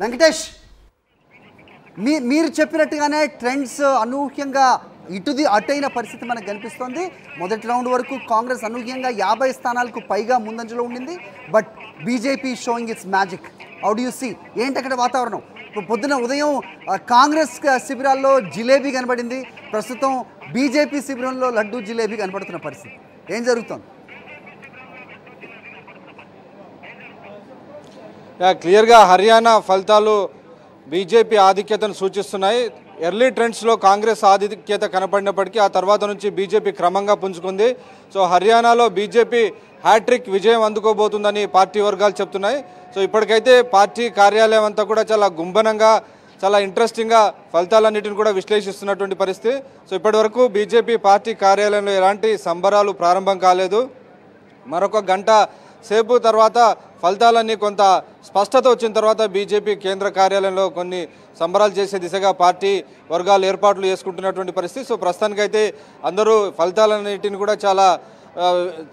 వెంకటేష్, మీరు చెప్పినట్టుగానే ట్రెండ్స్ అనూహ్యంగా అటైన పరిస్థితి మనకు కనిపిస్తోంది. మొదటి రౌండ్ వరకు కాంగ్రెస్ అనూహ్యంగా 50 స్థానాలకు పైగా ముందంజలో ఉండింది. But BJP showing its magic. How do you see? ఏంటి అక్కడ వాతావరణం? పొద్దున ఉదయం కాంగ్రెస్ శిబిరాల్లో జిలేబీ కనబడింది, ప్రస్తుతం బీజేపీ శిబిరంలో లడ్డు జిలేబీ కనబడుతున్న పరిస్థితి. ఏం జరుగుతోంది? క్లియర్గా హర్యానా ఫలితాలు బీజేపీ ఆధిక్యతను సూచిస్తున్నాయి. ఎర్లీ ట్రెండ్స్లో కాంగ్రెస్ ఆధిక్యత కనపడినప్పటికీ ఆ తర్వాత నుంచి బీజేపీ క్రమంగా పుంజుకుంది. సో హర్యానాలో బీజేపీ హ్యాట్రిక్ విజయం అందుకోబోతుందని పార్టీ వర్గాలు చెప్తున్నాయి. సో ఇప్పటికైతే పార్టీ కార్యాలయం అంతా కూడా చాలా గుంభనంగా, చాలా ఇంట్రెస్టింగ్గా ఫలితాలన్నిటిని కూడా విశ్లేషిస్తున్నటువంటి పరిస్థితి. సో ఇప్పటివరకు బీజేపీ పార్టీ కార్యాలయంలో ఎలాంటి సంబరాలు ప్రారంభం కాలేదు. మరొక గంట సేపు తర్వాత ఫలితాలన్నీ కొంత స్పష్టత వచ్చిన తర్వాత బీజేపీ కేంద్ర కార్యాలయంలో కొన్ని సంబరాలు చేసే దిశగా పార్టీ వర్గాలు ఏర్పాట్లు చేసుకుంటున్నటువంటి పరిస్థితి. సో ప్రస్తుతానికైతే అందరూ ఫలితాలన్నిటిని కూడా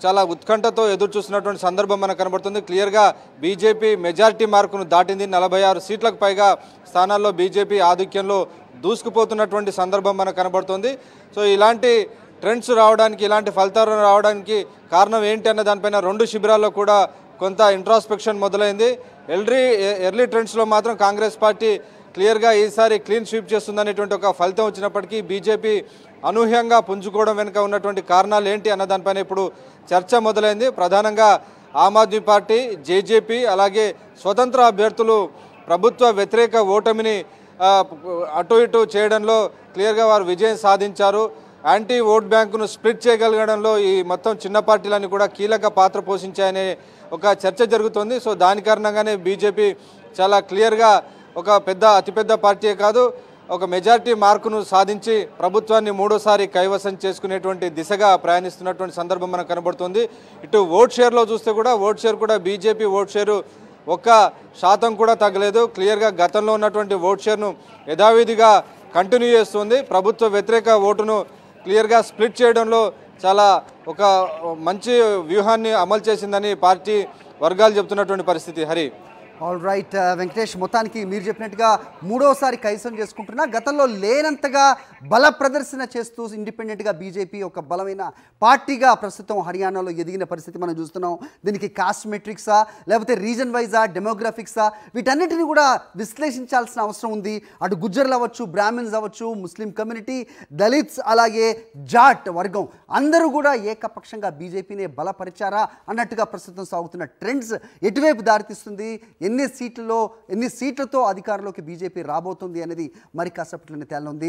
చాలా ఉత్కంఠతో ఎదురు చూస్తున్నటువంటి సందర్భం మనకు కనబడుతుంది. క్లియర్గా బీజేపీ మెజారిటీ మార్కును దాటింది. 46 సీట్లకు పైగా స్థానాల్లో బీజేపీ ఆధిక్యంలో దూసుకుపోతున్నటువంటి సందర్భం మనకు కనబడుతుంది. సో ఇలాంటి ట్రెండ్స్ రావడానికి, ఇలాంటి ఫలితాలు రావడానికి కారణం ఏంటి అన్న దానిపైన రెండు శిబిరాల్లో కూడా కొంత ఇంట్రాస్పెక్షన్ మొదలైంది. ఎర్లీ ట్రెండ్స్లో మాత్రం కాంగ్రెస్ పార్టీ క్లియర్గా ఈసారి క్లీన్ స్వీప్ చేస్తుందనేటువంటి ఒక ఫలితం వచ్చినప్పటికీ బీజేపీ అనూహ్యంగా పుంజుకోవడం వెనుక ఉన్నటువంటి కారణాలు ఏంటి అన్న దానిపైన ఇప్పుడు చర్చ మొదలైంది. ప్రధానంగా ఆమ్ ఆద్మీ పార్టీ, జేజేపీ, అలాగే స్వతంత్ర అభ్యర్థులు ప్రభుత్వ వ్యతిరేక ఓటమిని అటు ఇటు చేయడంలో క్లియర్గా వారు విజయం సాధించారు. యాంటీ ఓట్ బ్యాంకును స్ప్లిట్ చేయగలగడంలో ఈ మొత్తం చిన్న పార్టీలన్నీ కూడా కీలక పాత్ర పోషించాయనే ఒక చర్చ జరుగుతుంది. సో దాని కారణంగానే బీజేపీ చాలా క్లియర్గా ఒక అతిపెద్ద పార్టీయే కాదు, ఒక మెజారిటీ మార్కును సాధించి ప్రభుత్వాన్ని మూడోసారి కైవసం చేసుకునేటువంటి దిశగా ప్రయాణిస్తున్నటువంటి సందర్భం మనకు కనబడుతుంది. ఇటు ఓట్ షేర్లో చూస్తే కూడా బీజేపీ ఓట్ షేరు 1% కూడా తగ్గలేదు. క్లియర్గా గతంలో ఉన్నటువంటి ఓట్ షేర్ను యథావిధిగా కంటిన్యూ చేస్తుంది. ప్రభుత్వ వ్యతిరేక ఓటును క్లియర్గా స్ప్లిట్ చేయడంలో చాలా ఒక మంచి వ్యూహాన్ని అమలు చేసిందని పార్టీ వర్గాలు చెప్తున్నటువంటి పరిస్థితి. హరి, ఆల్ రైట్ వెంకటేష్, మొత్తానికి మీరు చెప్పినట్టుగా మూడోసారి కైవసం చేసుకుంటున్నా, గతంలో లేనంతగా బల ప్రదర్శన చేస్తూ ఇండిపెండెంట్గా బీజేపీ ఒక బలమైన పార్టీగా ప్రస్తుతం హర్యానాలో ఎదిగిన పరిస్థితి మనం చూస్తున్నాం. దీనికి కాస్ట్ మెట్రిక్సా, లేకపోతే రీజన్ వైజా, డెమోగ్రఫిక్సా, వీటన్నిటిని కూడా విశ్లేషించాల్సిన అవసరం ఉంది. అటు గుజ్జర్లు అవ్వచ్చు, బ్రాహ్మిన్స్ అవ్వచ్చు, ముస్లిం కమ్యూనిటీ, దళిత్స్, అలాగే జాట్ వర్గం అందరూ కూడా ఏకపక్షంగా బీజేపీనే బలపరిచారా అన్నట్టుగా ప్రస్తుతం సాగుతున్న ట్రెండ్స్ ఎటువైపు దారితీస్తుంది, ఎన్ని సీట్లతో అధికారంలోకి బీజేపీ రాబోతుంది అనేది మరి కాసేపట్లోనే తేలనుంది.